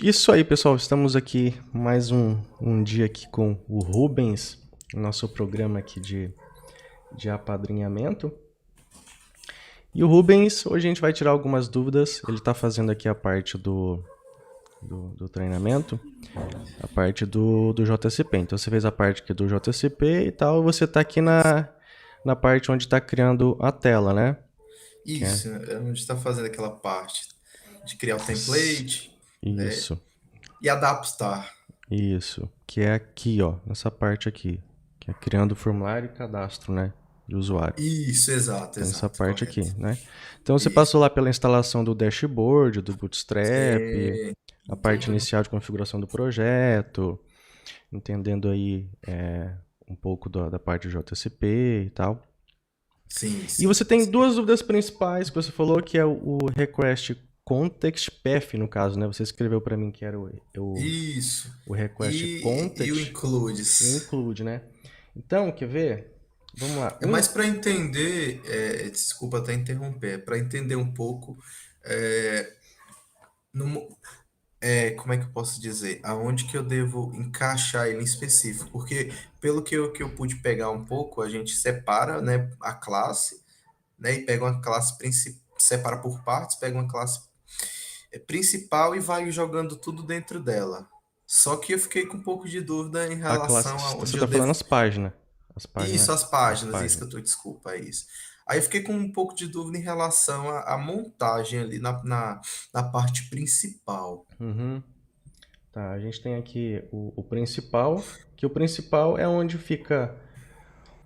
Isso aí, pessoal. Estamos aqui mais um dia aqui com o Rubens, nosso programa aqui de apadrinhamento. E o Rubens, hoje a gente vai tirar algumas dúvidas. Ele está fazendo aqui a parte do treinamento, a parte do JCP. Então você fez a parte aqui do JCP e tal, e você está aqui na parte onde está criando a tela, né? Isso, é onde está fazendo aquela parte de criar o template, né? Isso, E adaptar. isso. Que é aqui, ó, nessa parte aqui, que é criando o formulário e cadastro, né, de usuário. Isso, exato, Então, essa exato, parte aqui, correto. né? Então, você Isso. passou lá pela instalação do dashboard, do Bootstrap, Sim, a parte tudo. inicial de configuração do projeto, entendendo aí um pouco da parte de JCP e tal. Sim, E você sim. tem duas dúvidas principais que você falou, que é o request context path, no caso, né? Você escreveu para mim que era Isso. o request E o context e o includes. include, né? Então, quer ver? Vamos lá. É mais para entender, desculpa até interromper, para entender um pouco é, no, como é que eu posso dizer? Aonde que eu devo encaixar ele em específico? Porque pelo que eu pude pegar um pouco, a gente separa, né, a classe, né, e pega uma classe principal, separa por partes, pega uma classe principal e vai jogando tudo dentro dela. Só que eu fiquei com um pouco de dúvida em A classe, relação a você onde eu tá falando devo. as páginas. As páginas, Isso, as as páginas, isso que páginas. eu tô, desculpa, é isso. Aí eu fiquei com um pouco de dúvida em relação à montagem ali na parte principal. Uhum. Tá, a gente tem aqui o principal, que o principal é onde fica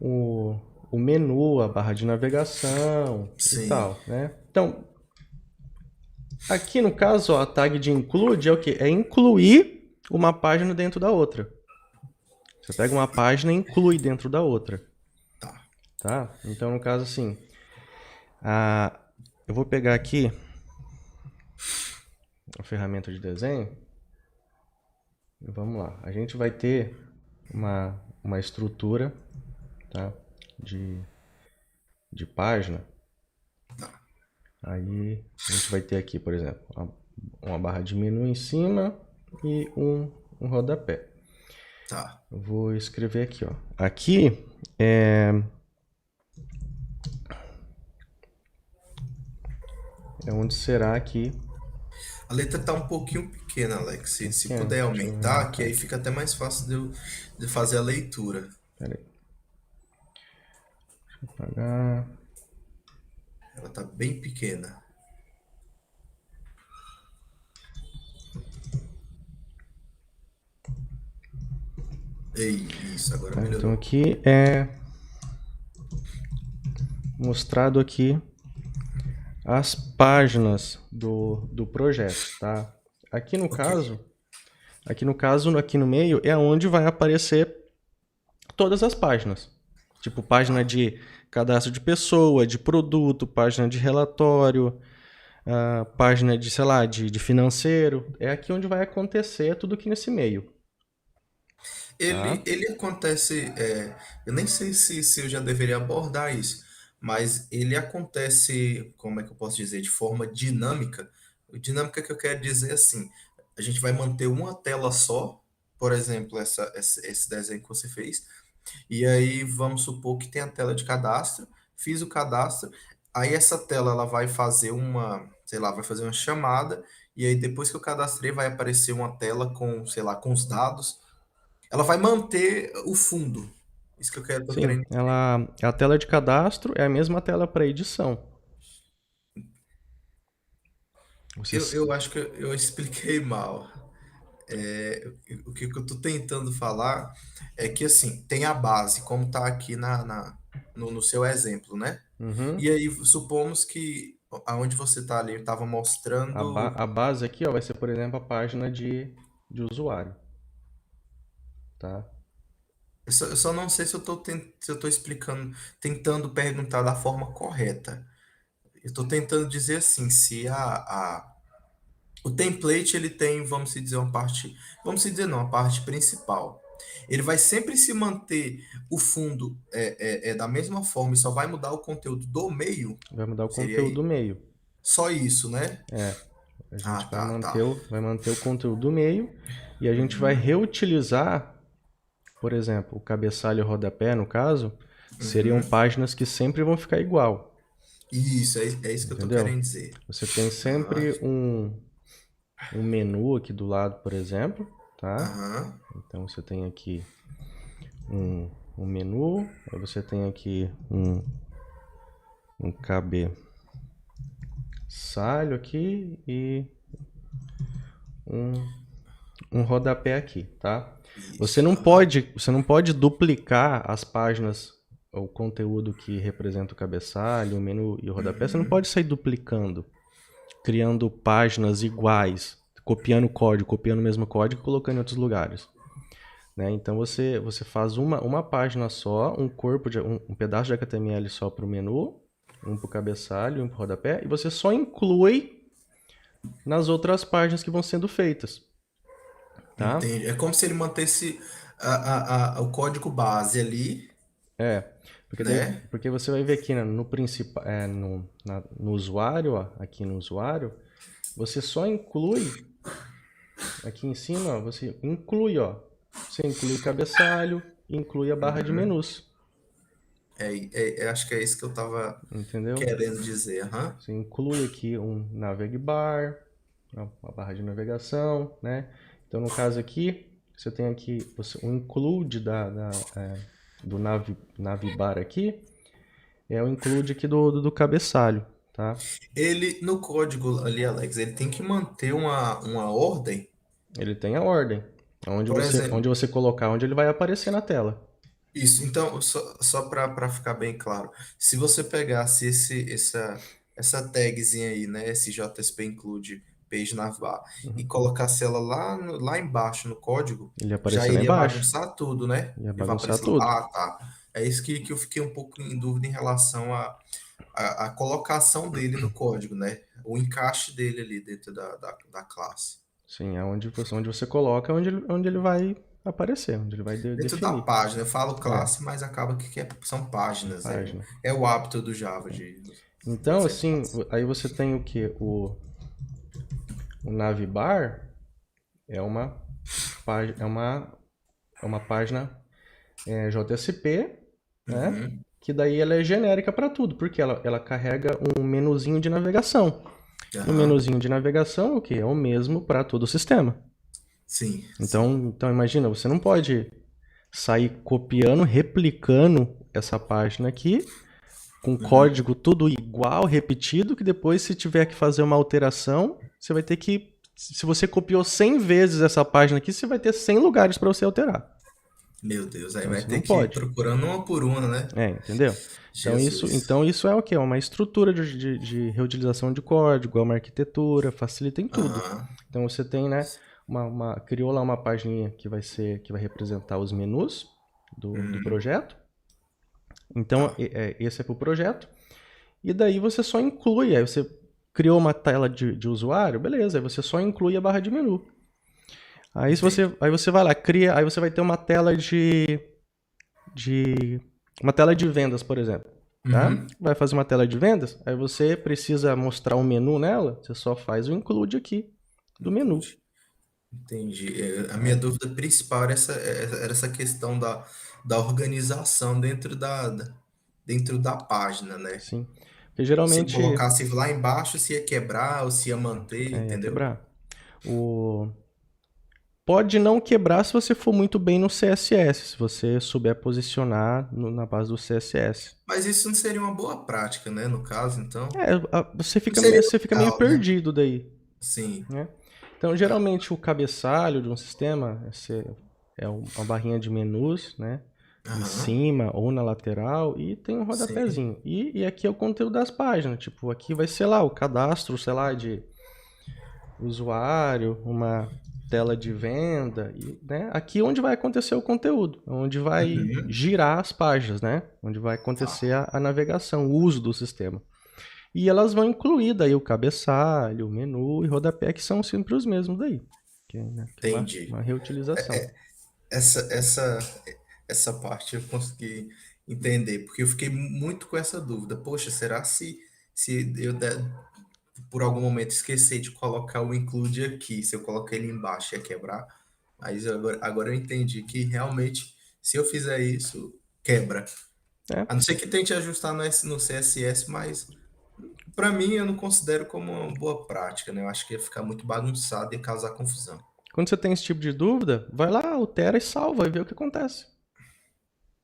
o, o menu, a barra de navegação e Sim. tal, né? Então, aqui no caso, ó, a tag de include é o quê? É incluir uma página dentro da outra. Você pega uma página e inclui dentro da outra, Tá. tá? Então, no caso, assim, a, eu vou pegar aqui a ferramenta de desenho. Vamos lá. A gente vai ter uma estrutura, tá? de, de página. Aí a gente vai ter aqui, por exemplo, uma barra de menu em cima e um rodapé. Tá. Eu vou escrever aqui, ó. Aqui é onde será aqui. A letra tá um pouquinho pequena, Alex. Tá Se pequeno. puder Deixa eu aumentar, que aumentar aí aqui. fica até mais fácil de fazer a leitura. Pera aí. Deixa eu apagar. Ela tá bem pequena. Isso, agora Tá, então melhorou. aqui é mostrado aqui as páginas do projeto, tá? Aqui no Ok. caso, aqui no meio é onde vai aparecer todas as páginas. Tipo, página Tá. de cadastro de pessoa, de produto, página de relatório, página de, sei lá, de financeiro. É aqui onde vai acontecer tudo aqui nesse meio, tá? Ele acontece. Eu nem sei se eu já deveria abordar isso, mas ele acontece, como é que eu posso dizer, de forma dinâmica. Dinâmica que eu quero dizer é assim: a gente vai manter uma tela só, por exemplo, esse desenho que você fez, e aí vamos supor que tem a tela de cadastro, fiz o cadastro, aí essa tela ela vai fazer uma, sei lá, vai fazer uma chamada, e aí depois que eu cadastrei vai aparecer uma tela com, sei lá, com os dados. Ela vai manter o fundo. Isso que tô Sim, querendo. a tela de cadastro é a mesma tela para edição. Vocês, Eu acho que eu expliquei mal. O que eu tô tentando falar é que assim, tem a base, como tá aqui no seu exemplo, né? uhum, E aí, supomos que aonde você tá ali, estava mostrando. a base aqui, ó, vai ser, por exemplo, a página de usuário, tá? Eu só não sei se eu tô explicando, tentando perguntar da forma correta. Eu estou tentando dizer assim, se o template ele tem, vamos se dizer, uma parte, vamos se dizer não, a parte principal. Ele vai sempre se manter o fundo da mesma forma e só vai mudar o conteúdo do meio. Vai mudar o Seria conteúdo do aí? meio. Só isso, né? A Ah, gente tá, tá. vai manter o conteúdo do meio e a gente vai reutilizar, por exemplo, o cabeçalho e o rodapé, no caso, seriam Uhum. páginas que sempre vão ficar igual, Isso, é isso que eu tô entendeu? querendo dizer. Você tem Aham, sempre um menu aqui do lado, por exemplo, tá? aham. Então você tem aqui um menu, aí você tem aqui um cabeçalho aqui e um, um rodapé aqui, tá? Isso, aham. Você não pode duplicar as páginas, o conteúdo que representa o cabeçalho, o menu e o rodapé. Você não Uhum. pode sair duplicando, criando páginas iguais, copiando o código, copiando o mesmo código e colocando em outros lugares. Né? Então você faz uma página só, um corpo de um pedaço de HTML só para o menu, um para o cabeçalho, um para o rodapé, e você só inclui nas outras páginas que vão sendo feitas, tá? Entendi. É como se ele mantesse o código base ali, É, né? porque você vai ver aqui, né, no principal, no usuário, ó, aqui no usuário, você só inclui aqui em cima, ó, você inclui, ó, você inclui o cabeçalho, inclui a barra de menus, Acho que é isso que eu tava entendeu? querendo dizer. Aham. Você inclui aqui um navig bar, uma barra de navegação, né? Então no caso aqui, você tem aqui um include do navbar aqui, é o include aqui do cabeçalho, tá? Ele, no código ali, Alex, ele tem que manter uma ordem. Ele tem a ordem, Por exemplo, onde você colocar, onde ele vai aparecer na tela. isso. Então, só para ficar bem claro, se você pegasse essa tagzinha aí, né? Esse JSP include page navbar, e colocasse ela lá embaixo no código, Ele ia já aparecer lá iria embaixo, bagunçar tudo, né? ia Ele vai bagunçar aparecer lá. tudo. Ah, tá. É isso que eu fiquei um pouco em dúvida em relação a colocação dele no código, né? O encaixe dele ali dentro da classe. Sim, é onde você coloca, onde ele vai aparecer, onde ele vai Dentro da definir. página, eu falo É, classe, mas acaba que são páginas. É, página. é o hábito do Java de Então, ser assim, classe. aí você tem o que? O navbar é é uma, é uma página JSP, né? Uhum. Que daí ela é genérica para tudo, porque ela carrega um menuzinho de navegação. E o Aham. menuzinho de navegação, o que? É o mesmo para todo o sistema. Sim, sim. Então imagina, você não pode sair copiando, replicando essa página aqui, com Uhum. código tudo igual, repetido, que depois se tiver que fazer uma alteração, você vai ter que, se você copiou 100 vezes essa página aqui, você vai ter 100 lugares para você alterar. Meu Deus, aí Então vai você ter não que ir pode. procurando uma por uma, né? Entendeu? Jesus. Então isso é o quê? É uma estrutura de reutilização de código, é uma arquitetura, facilita em tudo. Aham. Então você tem, né, criou lá uma página que vai representar os menus do Uhum. projeto. Então Tá. esse é para o projeto. E daí você só inclui, aí você criou uma tela de usuário, beleza, aí você só inclui a barra de menu. Entendi. Aí você vai lá, cria, aí você vai ter de uma tela de vendas, por exemplo, tá? Uhum. Vai fazer uma tela de vendas, aí você precisa mostrar um menu nela, você só faz o include aqui do menu, Include. Entendi. A minha né? dúvida principal era essa questão da organização dentro da página, né? Sim. Porque Se eu geralmente colocasse lá embaixo, se ia quebrar ou se ia manter, ia entendeu? quebrar. O Pode não quebrar se você for muito bem no CSS, se você souber posicionar na base do CSS. Mas isso não seria uma boa prática, né? No caso, então. Não Você seria fica meio legal, né? perdido daí, Sim. né? Então, geralmente, o cabeçalho de um sistema é uma barrinha de menus, né? Em Aham. cima ou na lateral e tem um Sim. rodapézinho. E aqui é o conteúdo das páginas. Tipo, aqui vai ser lá o cadastro, sei lá, de usuário, uma tela de venda, e, né? Aqui é onde vai acontecer o conteúdo, onde vai Uhum. girar as páginas, né? Onde vai Tá. acontecer a navegação, o uso do sistema. E elas vão incluir daí o cabeçalho, o menu e rodapé, que são sempre os mesmos daí, que é Entendi. uma reutilização. Essa, essa, essa parte eu consegui entender, porque eu fiquei muito com essa dúvida. Poxa, será se eu por algum momento esquecer de colocar o include aqui, se eu colocar ele embaixo ia quebrar. Mas agora eu entendi que realmente, se eu fizer isso, quebra. É, A não ser que tente ajustar no CSS, mas para mim eu não considero como uma boa prática, né? Eu acho que ia ficar muito bagunçado e ia causar confusão. quando você tem esse tipo de dúvida, vai lá, altera e salva e vê o que acontece.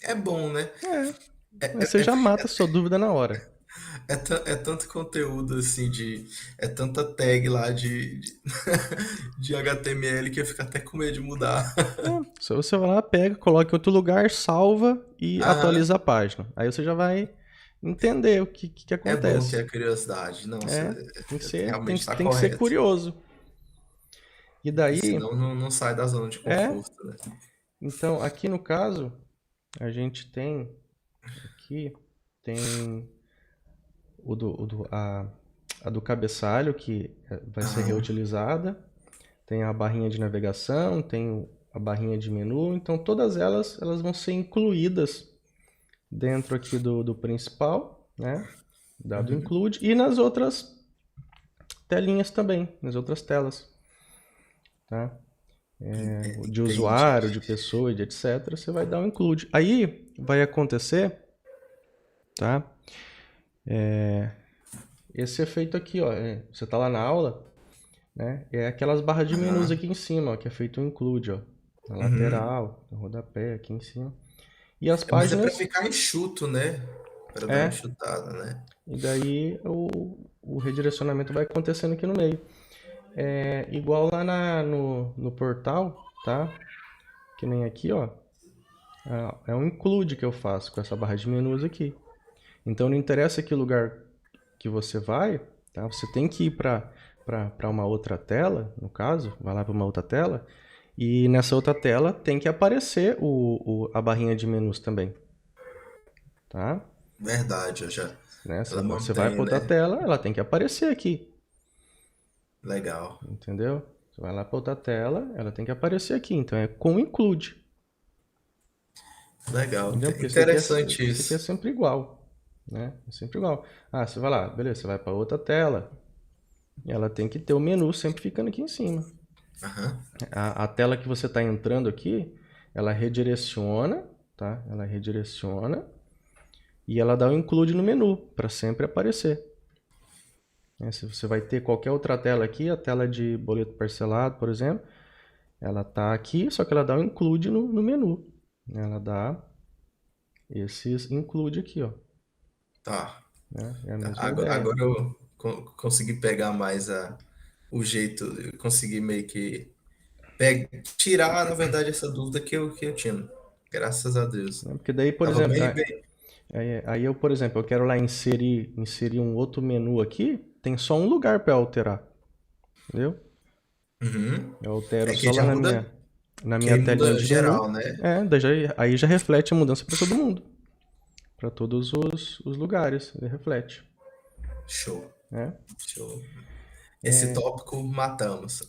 É bom, né? É, aí você já mata a sua dúvida na hora. É tanto conteúdo assim é tanta tag lá de HTML que eu fico até com medo de mudar. É, só você vai lá, pega, coloca em outro lugar, salva e Aham, atualiza a página. Aí você já vai entender o que é bom acontece. ter a curiosidade. Nossa, É, tem que ser, realmente está tem que ser correto. curioso. E Porque daí, senão não sai da zona de é, conforto, né? então aqui no caso, a gente tem aqui, tem a do cabeçalho, que vai ser Aham, reutilizada, tem a barrinha de navegação, tem a barrinha de menu, então todas elas vão ser incluídas dentro aqui do principal, né? Dado uhum. include, e nas outras telinhas também, nas outras telas, tá? De Entendi. usuário, de pessoa, de etc, você vai dar um include. Aí vai acontecer, tá? Esse efeito aqui, ó, você tá lá na aula, né? É aquelas barras de menus Aham, aqui em cima, ó, que é feito um include, ó, na uhum. lateral, no rodapé aqui em cima. E as Mas é para páginas, ficar enxuto, né? Para dar uma é, enxutada, né? e daí o redirecionamento vai acontecendo aqui no meio. É igual lá no portal, tá? Que nem aqui, ó. É um include que eu faço com essa barra de menus aqui. Então não interessa que lugar que você vai, tá? Você tem que ir para uma outra tela, no caso, vai lá para uma outra tela, e nessa outra tela tem que aparecer a barrinha de menus também, tá? Verdade, eu já. Né? Ela Você vai mantém, para outra né? tela, ela tem que aparecer aqui, Legal. entendeu? Você vai lá para outra tela, ela tem que aparecer aqui, então é com include, Legal. entendeu? Porque Interessante isso aqui é isso. sempre igual, né? É sempre igual. Ah, você vai lá, beleza, você vai para outra tela, e ela tem que ter o menu sempre ficando aqui em cima. Aham. A tela que você está entrando aqui, ela redireciona, tá? Ela redireciona e ela dá o include no menu para sempre aparecer. Se você vai ter qualquer outra tela aqui, a tela de boleto parcelado, por exemplo, ela tá aqui, só que ela dá o include no menu. Ela dá esses include aqui, ó. Tá. Né? É a Tá. mesma Agora ideia. eu consegui pegar mais o jeito, eu consegui meio que tirar, na verdade, essa dúvida que eu tinha. Graças a Deus. Né? Porque daí, por Tava exemplo, bem. aí eu, por exemplo, eu quero lá inserir um outro menu aqui, tem só um lugar para alterar, entendeu? Uhum. Eu altero É que só lá já muda, na que minha aí telinha muda de menu. geral, né? Aí já reflete a mudança para todo mundo. Para todos os lugares. Ele reflete. Show. Né? Show. Esse tópico matamos.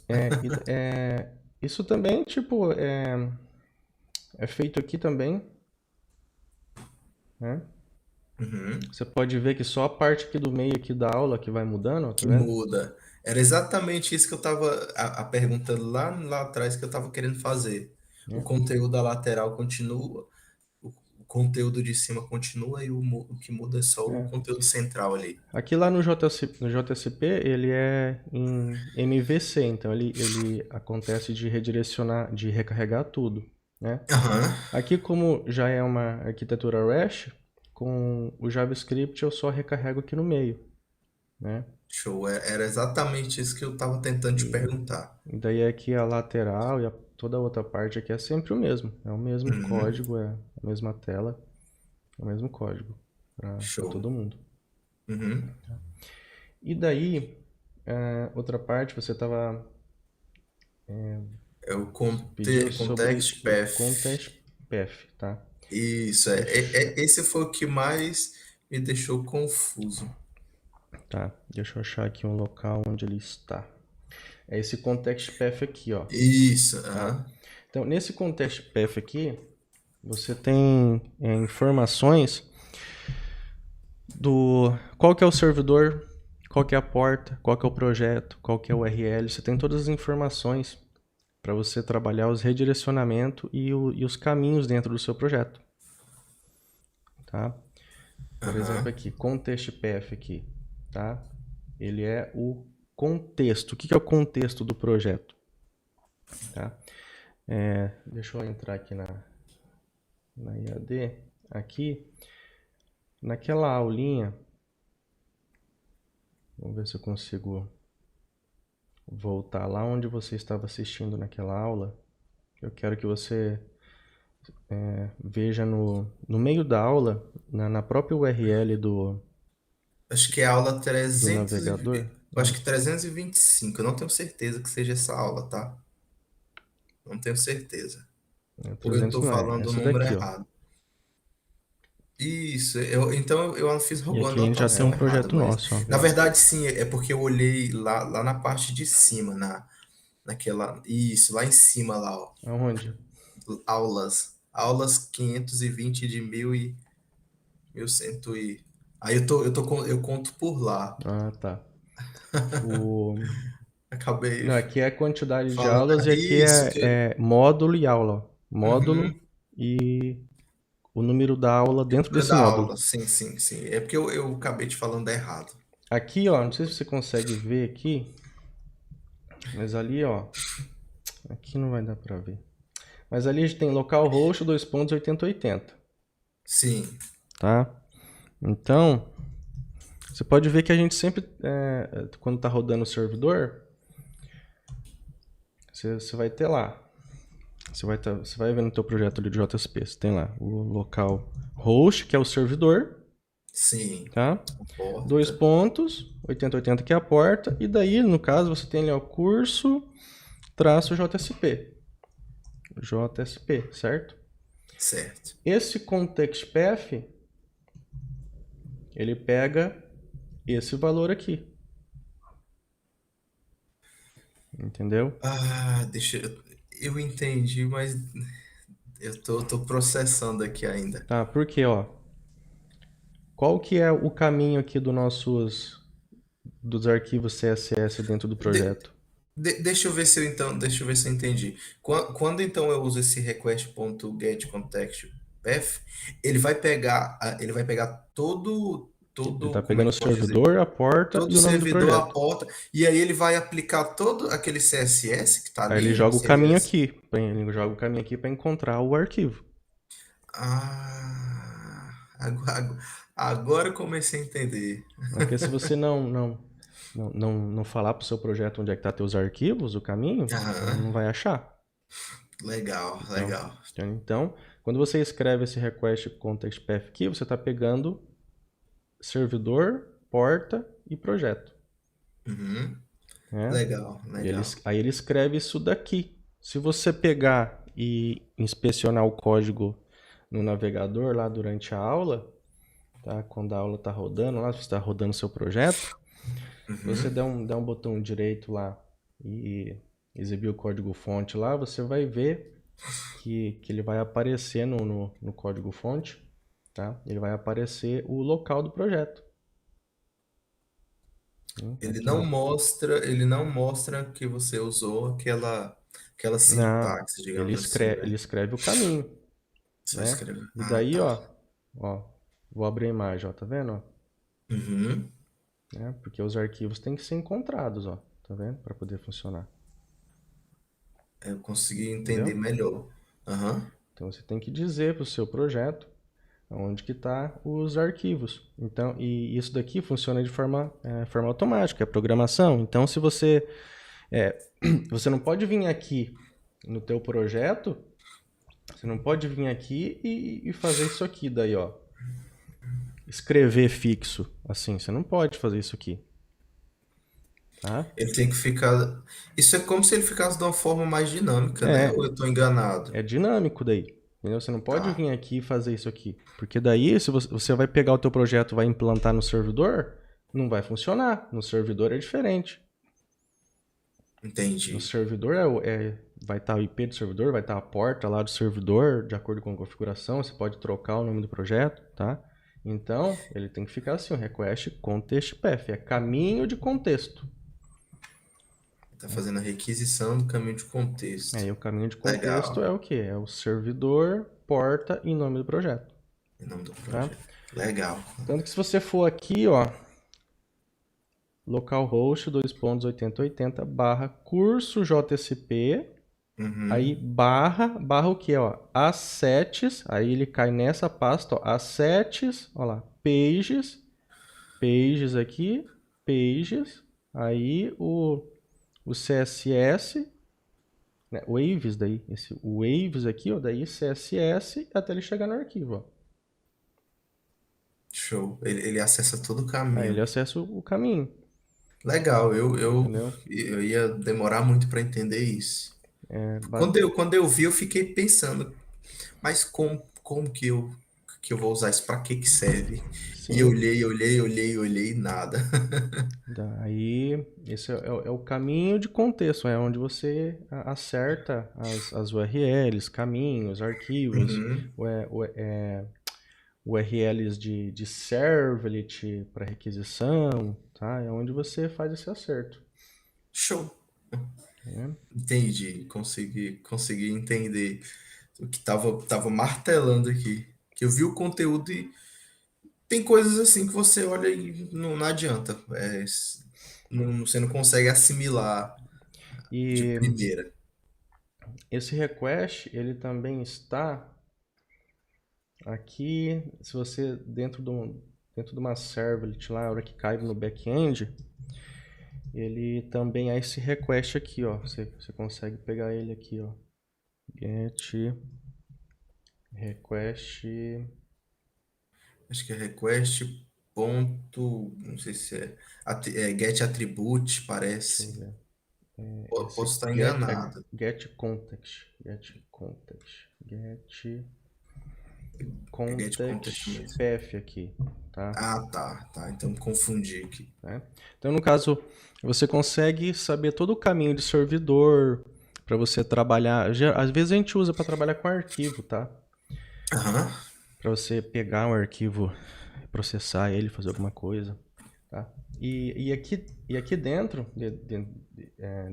Isso também, tipo, é feito aqui também. Né? Uhum. Você pode ver que só a parte aqui do meio aqui da aula que vai mudando, ó, tá Que vendo? muda. Era exatamente isso que eu tava, a pergunta lá atrás que eu tava querendo fazer. O Né? conteúdo da lateral continua, o conteúdo de cima continua e o que muda é só o É. conteúdo central ali. Aqui lá no JSP ele é em MVC, então ele acontece de redirecionar, de recarregar tudo. Né? Aham. Aqui, como já é uma arquitetura REST, com o JavaScript eu só recarrego aqui no meio, né? Show. Era exatamente isso que eu tava tentando te E perguntar. daí aqui a lateral e toda a outra parte aqui é sempre o mesmo. É o mesmo Uhum. código, é a mesma tela, é o mesmo código para Show. todo mundo. Uhum. E daí, outra parte, você estava É o pedindo sobre context o path. context path, tá? Isso, Deixa, esse foi o que mais me deixou confuso. deixa eu achar aqui um local onde ele está. É esse context path aqui, ó. Isso, Tá? aham. Então, nesse context path aqui, você tem informações do qual que é o servidor, qual que é a porta, qual que é o projeto, qual que é o URL. Você tem todas as informações para você trabalhar os redirecionamentos e os caminhos dentro do seu projeto. Tá? Por exemplo, Aham. aqui, contextPath aqui, tá? Ele é o contexto. O que é o contexto do projeto? Tá? Deixa eu entrar aqui na IAD. Aqui, naquela aulinha, vamos ver se eu consigo voltar lá onde você estava assistindo naquela aula. Eu quero que você veja no meio da aula, na própria URL Acho que é a aula do 300 navegador. eu acho que 325. Eu não tenho certeza que seja essa aula, tá? Não tenho certeza. Ou eu 300 tô não é, falando o essa número daqui, ó. errado. Isso, então eu fiz E a aqui a gente já tem anotação um errada, projeto mas nosso, ó. na verdade sim, é porque eu olhei lá na parte de cima, naquela, isso, lá em cima lá, ó, Aonde? aulas 520 de 1100 e aí eu conto por lá. Ah, tá. O... Acabei Não, aqui é a quantidade de falando aulas e aqui isso que é módulo e aula, ó. Módulo Uhum. e o número da aula dentro Número desse da módulo. aula, sim, sim, sim. É porque eu acabei te falando errado. Aqui, ó, não sei se você consegue ver aqui, mas ali, ó, aqui não vai dar pra ver. Mas ali a gente tem localhost 2.8080, Sim. tá? Então, você pode ver que a gente sempre, quando está rodando o servidor, você vai ter lá. Você vai ver no teu projeto ali de JSP. Você tem lá o local host, que é o servidor, Sim. tá? Dois Porta. pontos, 8080 que é a porta, e daí, no caso, você tem ali o curso traço JSP. JSP, certo? Certo. Esse context path, ele pega esse valor aqui, entendeu? Deixa eu entendi, mas eu tô processando aqui ainda. Tá, porque, ó, qual que é o caminho aqui dos arquivos CSS dentro do De- projeto? deixa eu ver se eu entendi. Quando então eu uso esse request.getContextPath, ele vai pegar Ele tá como é pegando que o eu posso dizer? servidor, a porta Todo e o nome do servidor projeto. aporta, e aí ele vai aplicar todo aquele CSS que está Aí ele ali, o joga o caminho CSS. aqui. Ele joga o caminho aqui para encontrar o arquivo. Agora eu comecei a entender. Porque se você não falar para o seu projeto onde é que tá teus arquivos, o caminho, Aham, não vai achar. legal, Então, legal. então, quando você escreve esse request context path aqui, você está pegando servidor, porta e projeto, Uhum, né? legal, legal. Aí ele escreve isso daqui. Se você pegar e inspecionar o código no navegador lá durante a aula, tá? Quando a aula está rodando lá, você está rodando seu projeto, se você Uhum. der um botão direito lá e exibir o código fonte lá, você vai ver que ele vai aparecer no código fonte, tá? Ele vai aparecer o local do projeto. Aqui no... Ele não mostra que você usou aquela Não, sintaxe, digamos assim, ele né? escreve o caminho, Só né? escrever. E Ah, daí, tá. ó, vou abrir a imagem, ó, tá vendo? Ó? Uhum. Né? Porque os arquivos têm que ser encontrados, ó, tá vendo? Para poder funcionar, Eu consegui entender entendeu? melhor. Aham. Então você tem que dizer para o seu projeto onde que tá os arquivos. Então, e isso daqui funciona de forma automática, é programação. Então, se você você não pode vir aqui no teu projeto, você não pode vir aqui e fazer isso aqui daí, ó. Escrever fixo, assim, você não pode fazer isso aqui, tá? Ele tem que ficar. Isso é como se ele ficasse de uma forma mais dinâmica, né? Ou É, eu tô enganado? é dinâmico daí. Entendeu? Você não pode Tá, vir aqui e fazer isso aqui. Porque daí, se você vai pegar o teu projeto e vai implantar no servidor, não vai funcionar. No servidor é diferente. No entendi. servidor vai estar o IP do servidor, vai estar a porta lá do servidor, de acordo com a configuração. Você pode trocar o nome do projeto, tá? Então, ele tem que ficar assim, o request context path, é caminho de contexto. Tá fazendo a requisição do caminho de Aí contexto. o caminho de contexto Legal. é o quê? É o servidor, porta e nome do projeto, Em nome do tá? projeto. Legal. Tanto que se você for aqui, ó, localhost 2.8080 barra curso JSP, aí Uhum. barra o que, ó? Assets, aí ele cai nessa pasta, ó, assets, ó lá, pages aqui, pages, aí o CSS, né, waves daí, esse waves aqui, ó, daí CSS até ele chegar no arquivo, ó. Show. Ele acessa todo o Aí ele caminho. acessa o caminho, Legal. entendeu? Eu ia demorar muito para entender isso. É, Quando eu vi, eu fiquei pensando, mas como que eu vou usar isso? Para que que serve? E eu sim, olhei, olhei, olhei, olhei, nada. daí esse é o caminho de contexto, é onde você acerta as URLs, caminhos, arquivos, Uhum. URLs de servlet para requisição, tá? É onde você faz esse acerto, Show. né? Entendi. Consegui entender o que tava martelando aqui. Que eu vi o conteúdo e tem coisas assim que você olha e não adianta. Você não consegue assimilar de E primeira. esse request, ele também está aqui, se você dentro de uma servlet lá, a hora que cai no back-end, ele também é esse request aqui, ó. Você consegue pegar ele aqui, ó. Get request, Acho que é request ponto, não sei se é get attribute, deixa eu parece. ver. Posso Esse estar enganado. get context, get É get context context mesmo. path aqui, tá? Ah, tá. Então confundi aqui. Né? Então, no caso, você consegue saber todo o caminho de servidor para você trabalhar. Às vezes a gente usa para trabalhar com arquivo, tá? Aham. Para você pegar um arquivo, processar ele, fazer alguma coisa, tá? E aqui dentro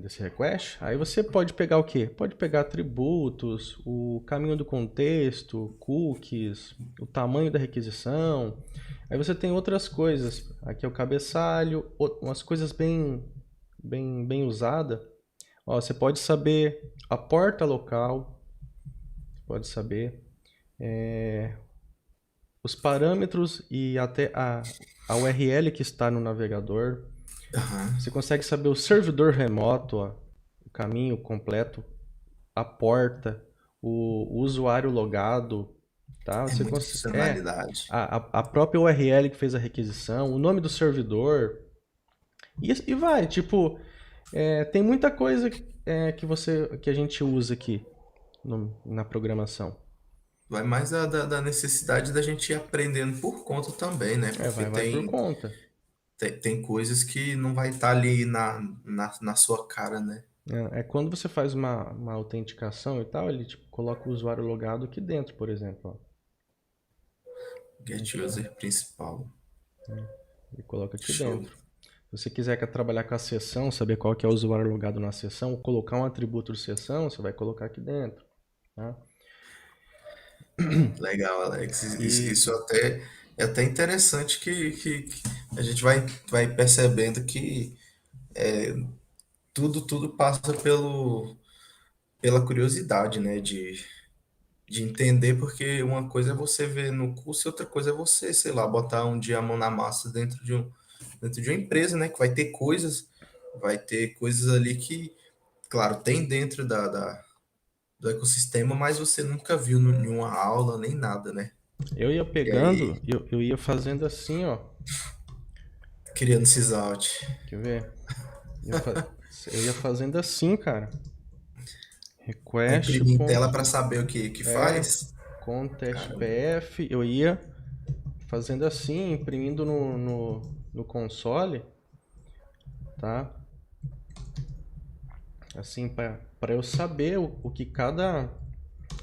desse request, aí você pode pegar o quê? Pode pegar atributos, o caminho do contexto, cookies, o tamanho da requisição. Aí você tem outras coisas. Aqui é o cabeçalho, umas coisas bem usadas. Ó, você pode saber a porta local, pode saber os parâmetros e até a URL que está no navegador. Aham. Você consegue saber o servidor remoto, ó, o caminho completo, a porta, o usuário logado, tá? É Você muita consegue, funcionalidade. a própria URL que fez a requisição, o nome do servidor e vai, tipo, tem muita coisa que a gente usa aqui na programação. Vai mais da necessidade da gente ir aprendendo por conta também, né? Porque Vai por conta. tem coisas que não vai estar ali na sua cara, né? É quando você faz uma autenticação e tal, ele tipo, coloca o usuário logado aqui dentro, por exemplo. Ó. Get Aqui, ó. user principal. Ele coloca aqui Show. dentro. Se você quiser trabalhar com a sessão, saber qual que é o usuário logado na sessão, ou colocar um atributo de sessão, você vai colocar aqui dentro. Tá? Legal, Alex. E Isso é até interessante que a gente vai percebendo que tudo passa pela curiosidade, né? De entender, porque uma coisa é você ver no curso e outra coisa é você, sei lá, botar um dia a mão na massa dentro de uma empresa, né? Que vai ter coisas ali que, claro, tem dentro do ecossistema, mas você nunca viu em uma aula nem nada, né? eu ia E pegando, aí, eu ia fazendo assim, ó. criando esses out. Quer ver? Eu, fa- eu ia fazendo assim, cara. Vai Request. imprimir em tela para saber o que É, faz. contest Caramba, PF. Eu ia fazendo assim, imprimindo no console, tá? Assim, para eu saber o que cada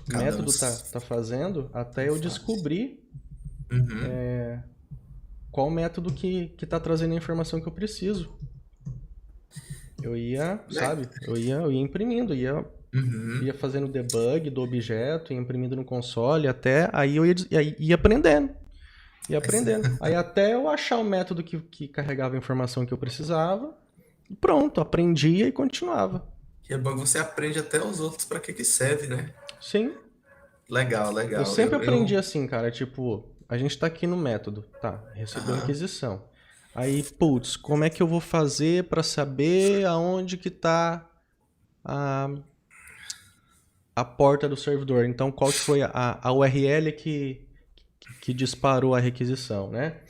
cada um método tá fazendo, até eu faz. descobrir Uhum. qual método que está trazendo a informação que eu preciso. Eu ia, Le- sabe? Eu ia imprimindo, ia Uhum. fazendo debug do objeto, ia imprimindo no console, até aí eu ia aprendendo. Ia aprendendo. Aí até eu achar o método que carregava a informação que eu precisava, e pronto, aprendia e continuava. E é bom que você aprende até os outros para que serve, né? Sim, Legal, eu legal. sempre aprendi assim, cara, tipo, a gente tá aqui no método, tá, recebeu a Aham. requisição. Aí, putz, como é que eu vou fazer para saber aonde que tá a, a porta do servidor? Então, qual que foi a URL que disparou a requisição, né?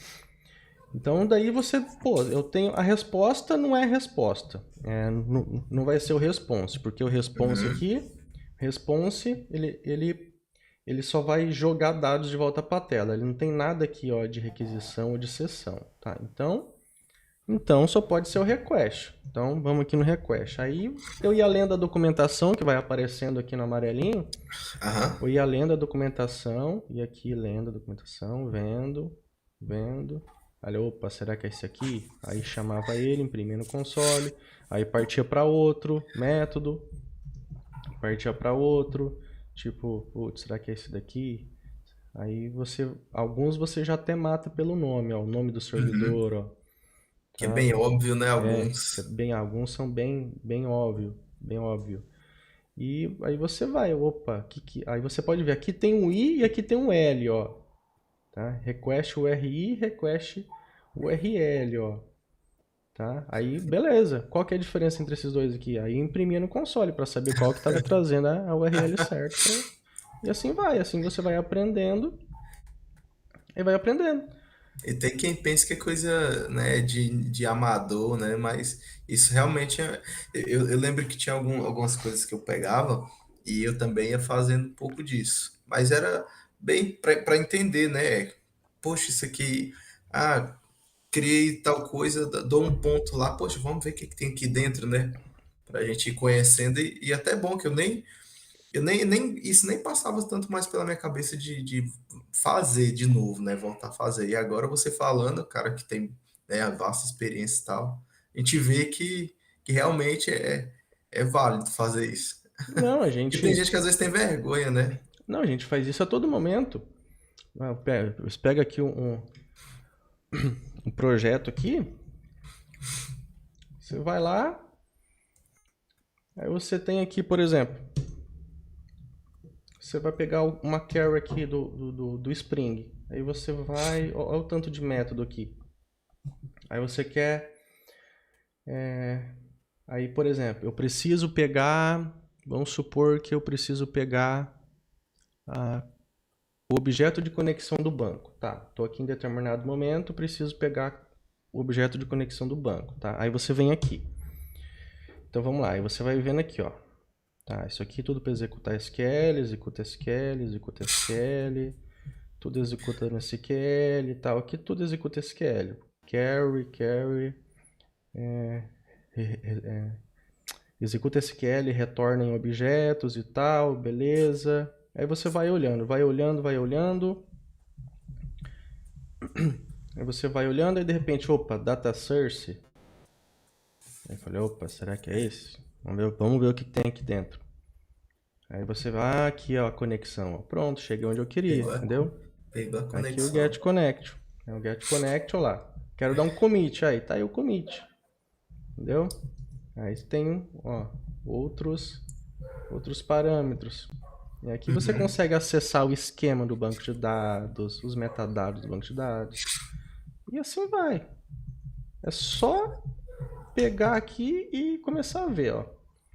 Então, daí você, pô, eu tenho. A resposta não é resposta. Não vai ser o response, porque o response Uhum. aqui, response, ele só vai jogar dados de volta para a tela. Ele não tem nada aqui, ó, de requisição ou de sessão, tá? Então só pode ser o request. Então, vamos aqui no request. Aí, eu ia lendo a documentação que vai aparecendo aqui no amarelinho. Aham. Eu ia lendo a documentação, e aqui lendo a documentação, vendo. Olha, opa, será que é esse aqui? Aí chamava ele, imprimia no console, aí partia para outro método, partia para outro, tipo, putz, será que é esse daqui? Aí alguns você já até mata pelo nome, ó, o nome do Uhum. servidor, ó, Que é tá? bem óbvio, né? Que é Alguns. alguns são bem óbvio, bem óbvio. E aí você vai, opa, aí você pode ver, aqui tem um I e aqui tem um L, ó, tá? Request URI, request URL, ó, tá? Aí, beleza. Qual que é a diferença entre esses dois aqui? Aí eu imprimia no console para saber qual que estava trazendo a URL certa. E assim você vai aprendendo e vai aprendendo. E tem quem pense que é coisa, né, de amador, né? Mas isso realmente é. Eu lembro que tinha algumas coisas que eu pegava e eu também ia fazendo um pouco disso. Mas era bem para entender, né? Poxa, isso aqui. Ah, criei tal coisa, dou um ponto lá. Poxa, vamos ver o que, que tem aqui dentro, né? Pra gente ir conhecendo. E até bom que isso nem passava tanto mais pela minha cabeça de fazer de novo, né? Voltar a fazer. E agora você falando, cara, que tem, né, a vasta experiência e tal, a gente vê que realmente é válido fazer isso. Não, a E tem gente, gente que às vezes tem vergonha, né? não, a gente faz isso a todo momento. Você pega aqui um projeto aqui, você vai lá, aí você tem aqui, por exemplo, você vai pegar uma carry aqui do Spring. Aí você vai, olha o tanto de método aqui. Aí você quer, aí por exemplo, eu preciso pegar, vamos supor que eu preciso pegar o objeto de conexão do banco. Tá, estou aqui em determinado momento, preciso pegar o objeto de conexão do banco. Tá, aí você vem aqui. Então vamos lá, aí você vai vendo aqui, ó. Tá, isso aqui tudo para executar SQL, executa SQL, executa SQL, tudo executa no SQL e tal. Aqui tudo executa SQL. Carry, executa SQL, retorna em objetos e tal, beleza. Aí você vai olhando. Aí você vai olhando e de repente, opa, data source. Aí eu falei, opa, será que é esse? Vamos ver o que tem aqui dentro. Aí você vai, aqui ó, a conexão. Ó. Pronto, cheguei onde eu queria, Pegou entendeu? pegou a Aqui o conexão. get connect. É o get connect, ó lá. Quero dar um commit aí, tá aí o commit, entendeu? Aí tem, ó, outros parâmetros. E aqui você Uhum. consegue acessar o esquema do banco de dados, os metadados do banco de dados. E assim vai. É só pegar aqui e começar a ver, ó.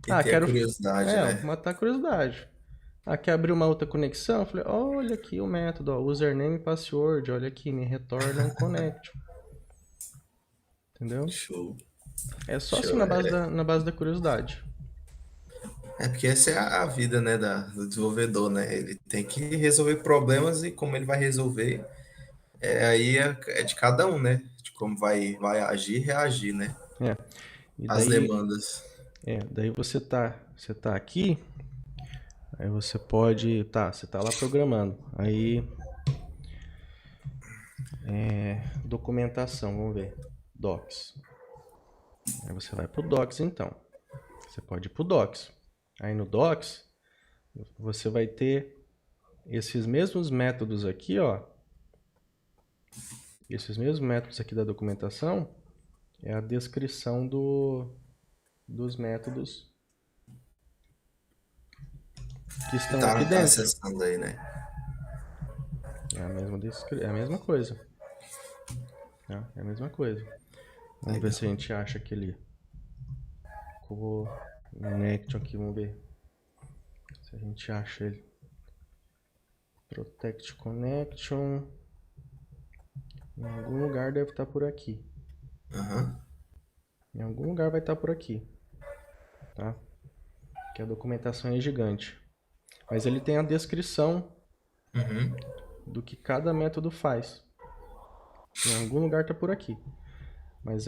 E Ah, ter a quero. curiosidade, né? Matar a curiosidade. Ah, quer abrir uma outra conexão? Eu falei, olha aqui o método, ó, username e password, olha aqui, me retorna um connect. Entendeu? Show. É só assim Show. na base da curiosidade. É porque essa é a vida, né, do desenvolvedor, né? Ele tem que resolver problemas e como ele vai resolver, é de cada um, né? De como vai agir, reagir, né? É. E As daí, demandas. daí você tá aqui, aí você pode, tá, você tá lá programando. Aí Documentação, vamos ver. Docs. Aí você vai pro Docs então. Você pode ir pro Docs. Aí no Docs, você vai ter esses mesmos métodos aqui, ó. Esses mesmos métodos aqui da documentação é a descrição dos métodos que estão aqui Tá dentro. acessando aí, né? É a mesma coisa. Tá? É a mesma coisa. Vamos ver se a gente acha aquele connection aqui, vamos ver se a gente acha ele. Protect connection. Em algum lugar deve estar por aqui. Em algum lugar vai estar por aqui. Tá? Que a documentação é gigante. Mas ele tem a descrição do que cada método faz. Em algum lugar tá por aqui. Mas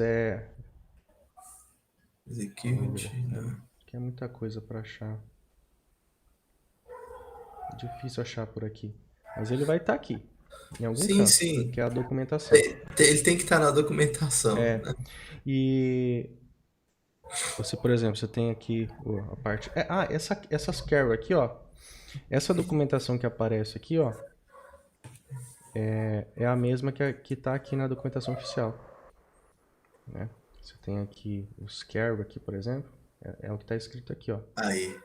Execute, né? que é muita coisa para achar. É difícil achar por aqui. Mas ele vai estar aqui. Em algum Sim, canto. sim. Que é a documentação. Ele tem que estar na documentação. É. E você, por exemplo, você tem aqui a parte... essas carry aqui, ó. Essa documentação que aparece aqui, ó. É a mesma que tá aqui na documentação oficial. Né? Você tem aqui os carry aqui, por exemplo. É o que tá escrito aqui, ó. Aí.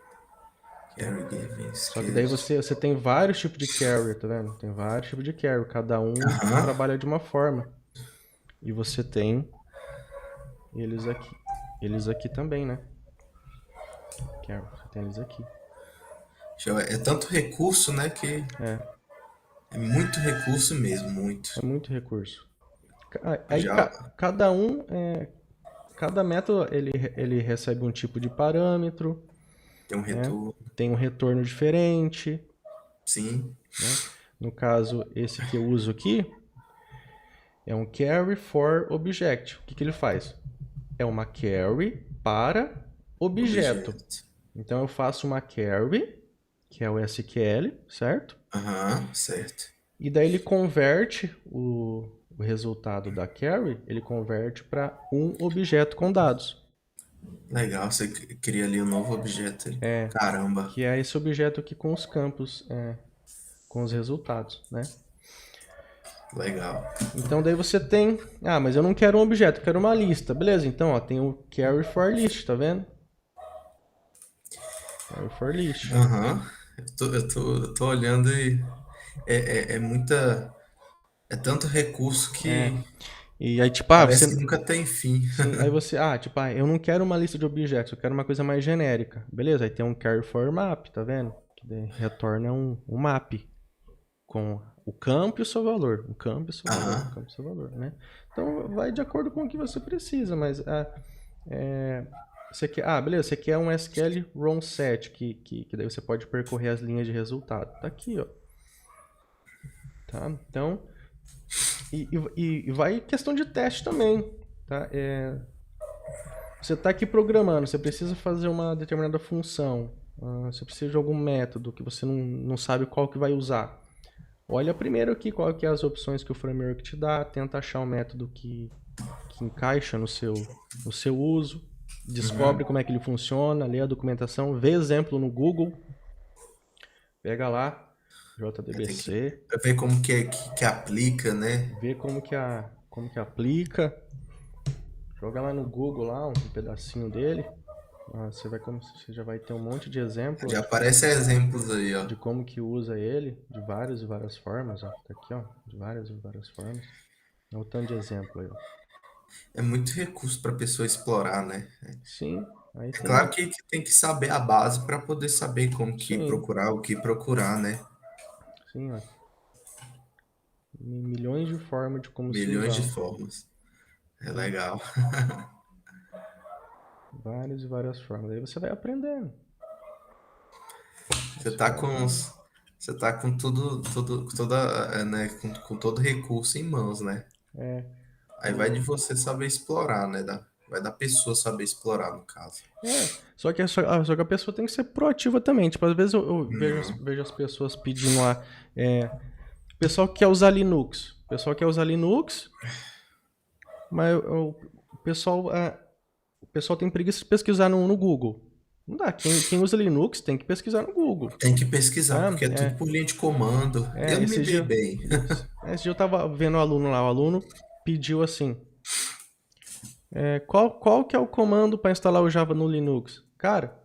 Carry given. Só que daí você tem vários tipos de carry, tá vendo? Tem vários tipos de carry. Cada um trabalha de uma forma. E você tem eles aqui. Eles aqui também, né? Carry. Você tem eles aqui. É tanto recurso, né? Que é muito recurso mesmo, muito. É muito recurso. Aí Já. cada um... Cada método ele recebe um tipo de parâmetro. Tem um retorno. Tem um retorno diferente. Sim. Né? No caso, esse que eu uso aqui é um carry for object. O que ele faz? É uma carry para objeto. Então eu faço uma carry, que é o SQL, certo? Certo. E daí ele converte o resultado da carry, ele converte para um objeto com dados. Legal, você cria ali um novo objeto. Caramba. Que é esse objeto aqui com os campos, com os resultados, né? Legal. Então daí você tem... mas eu não quero um objeto, eu quero uma lista. Beleza, então ó, tem o carry for list, tá vendo? Carry for list. Eu tô olhando e é muita... É tanto recurso que... E aí, tipo, parece que nunca tem fim. Sim, aí você, eu não quero uma lista de objetos, eu quero uma coisa mais genérica. Beleza, aí tem um carry for map, tá vendo? Que daí retorna um map com o campo e o seu valor. O campo e o seu valor, o campo e o seu valor, né? Então vai de acordo com o que você precisa, mas você quer, beleza, você quer um SQL ROM set, que daí você pode percorrer as linhas de resultado. Tá aqui, ó. Tá? Então... E vai questão de teste também, tá? Você está aqui programando, você precisa fazer uma determinada função, você precisa de algum método que você não sabe qual que vai usar. Olha primeiro aqui qual que é as opções que o framework te dá, tenta achar um método que encaixa no seu uso, descobre como é que ele funciona, lê a documentação, vê exemplo no Google, pega lá, JDBC. Pra ver como que aplica, né? Ver como que aplica. Joga lá no Google lá um pedacinho dele. Você já vai ter um monte de exemplos. Já aparecem exemplos aí, ó. De como que usa ele, de várias e várias formas, ó. Tá aqui, ó, de várias e várias formas. Olha o tanto de exemplo aí, ó. É muito recurso para pessoa explorar, né? Sim. Aí claro que tem que saber a base para poder saber como que procurar, o que procurar, né? Sim, ó. Milhões de formas de como se usar. Milhões de formas. É legal. Várias e várias formas. Aí você vai aprendendo. Você tá com com todo recurso em mãos, né? Aí vai de você saber explorar, né? Vai da pessoa saber explorar, no caso. Só que a pessoa tem que ser proativa também. Tipo, às vezes eu vejo as pessoas pedindo lá. O pessoal que quer usar Linux. o pessoal quer usar Linux, mas o pessoal tem preguiça de pesquisar no Google. Não dá. Quem usa Linux tem que pesquisar no Google. Tem que pesquisar, Tá? porque é tudo por linha de comando. Eu não me Esse dei dia. bem. Isso. Esse dia eu tava vendo o aluno lá. O aluno pediu assim: qual que é o comando para instalar o Java no Linux? Cara,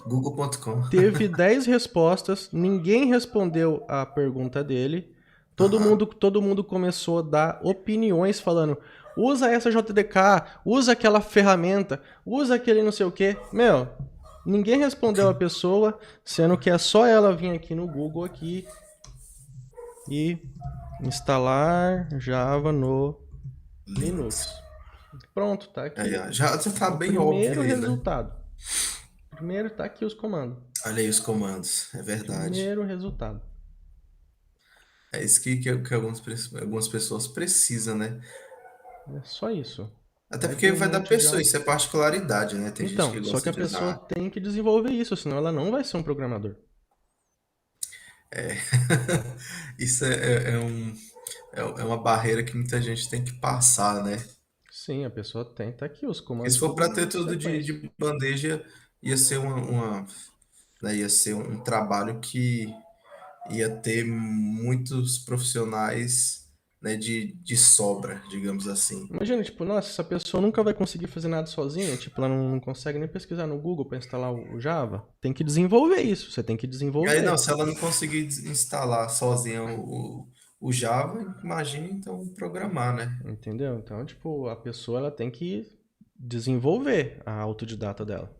Google.com. teve 10 respostas, ninguém respondeu a pergunta dele. Aham. Todo mundo começou a dar opiniões falando: usa essa JDK, usa aquela ferramenta, usa aquele não sei o que. Meu, ninguém respondeu a pessoa, sendo que é só ela vir aqui no Google aqui e instalar Java no Linux. Linux. Pronto, tá Aí, aqui ó, já tá o bem óbvio primeiro aí, né? resultado. Primeiro tá aqui os comandos. Olha aí os comandos, é verdade. Primeiro resultado. É isso que algumas pessoas precisam, né? É só isso. Até Aí tem porque um vai da monte de. pessoa, isso é particularidade, né? Tem gente que Então, só que gosta a de pessoa usar. tem que desenvolver isso, senão ela não vai ser um programador. Isso é uma barreira que muita gente tem que passar, né? Sim, a pessoa tem. Tá aqui os Porque se comandos for para ter tudo tudo sequência. de bandeja, ia ser né, ia ser um trabalho que ia ter muitos profissionais, né, de sobra, digamos assim. Imagina, tipo, nossa, essa pessoa nunca vai conseguir fazer nada sozinha. Tipo, ela não consegue nem pesquisar no Google para instalar o Java. Tem que desenvolver isso. Você tem que E aí, não, desenvolver. se ela não conseguir instalar sozinha o Java, imagine então programar, né? Entendeu? Então, tipo, a pessoa ela tem que desenvolver a autodidata dela.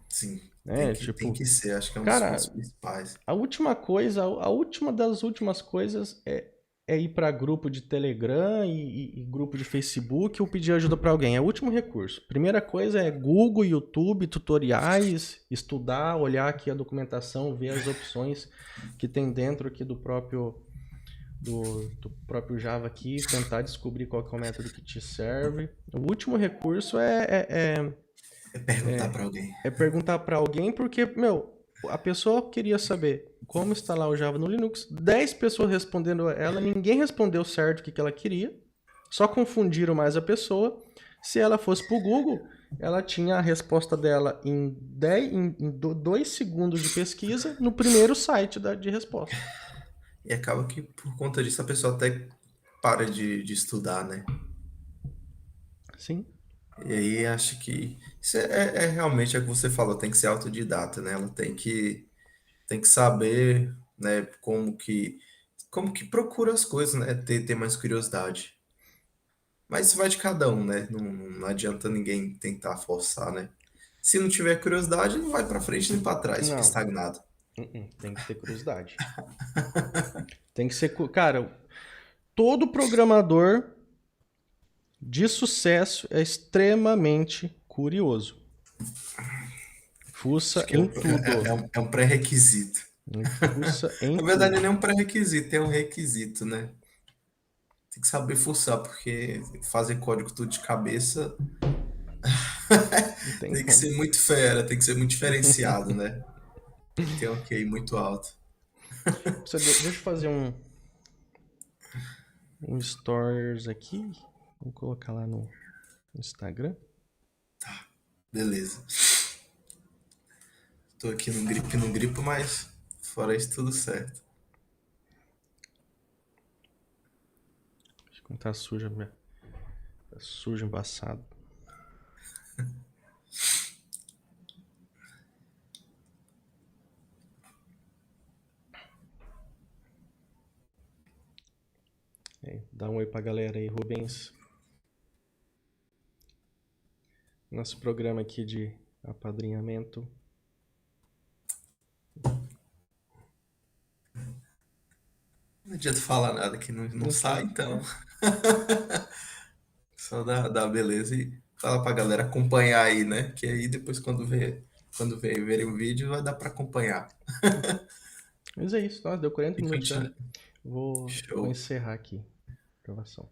Sim, Né? tem Tipo, que ser, acho que é um dos pontos cara, principais. a última coisa, a última das últimas coisas é ir para grupo de Telegram e grupo de Facebook ou pedir ajuda para alguém. É o último recurso. Primeira coisa é Google, YouTube, tutoriais, estudar, olhar aqui a documentação, ver as opções que tem dentro aqui do próprio Java aqui, tentar descobrir qual que é o método que te serve. O último recurso É perguntar para alguém. é perguntar para alguém, porque, meu, a pessoa queria saber como instalar o Java no Linux. 10 pessoas respondendo a ela, ninguém respondeu certo o que ela queria, só confundiram mais a pessoa. Se ela fosse pro Google, ela tinha a resposta dela em 2 segundos de pesquisa no primeiro site de resposta. E acaba que por conta disso a pessoa até para de estudar, né? Sim. E aí acho que isso é realmente é o que você falou, tem que ser autodidata, né? Ela tem que saber, né, como que procura as coisas, né? Ter mais curiosidade. Mas isso vai de cada um, né? Não adianta ninguém tentar forçar, né? Se não tiver curiosidade, não vai para frente nem para trás, fica Não, estagnado. tem que ter curiosidade. Tem que ser. Cara, todo programador de sucesso é extremamente curioso. Acho Fuça que em tudo. é um pré-requisito. Fuça em Na verdade, tudo. não é um pré-requisito, é um requisito, né? Tem que saber fuçar, porque fazer código tudo de cabeça Não tem tem que como. ser muito fera, tem que ser muito diferenciado, né? Tem que ter um QI muito alto. Deixa eu fazer um stories aqui. Vou colocar lá no Instagram. Beleza. Tô aqui no gripe, mas fora isso, tudo certo. Acho que não tá sujo, tá sujo, embaçado. Dá um oi pra galera aí, Rubens. Nosso programa aqui de apadrinhamento. Não adianta falar nada que não Não sai, tem. então. Só dá beleza e fala pra galera acompanhar aí, né? Que aí depois verem o vídeo vai dar pra acompanhar. Mas é isso. Nossa, deu 40 E minutos já. continua. Vou Show. encerrar aqui a gravação.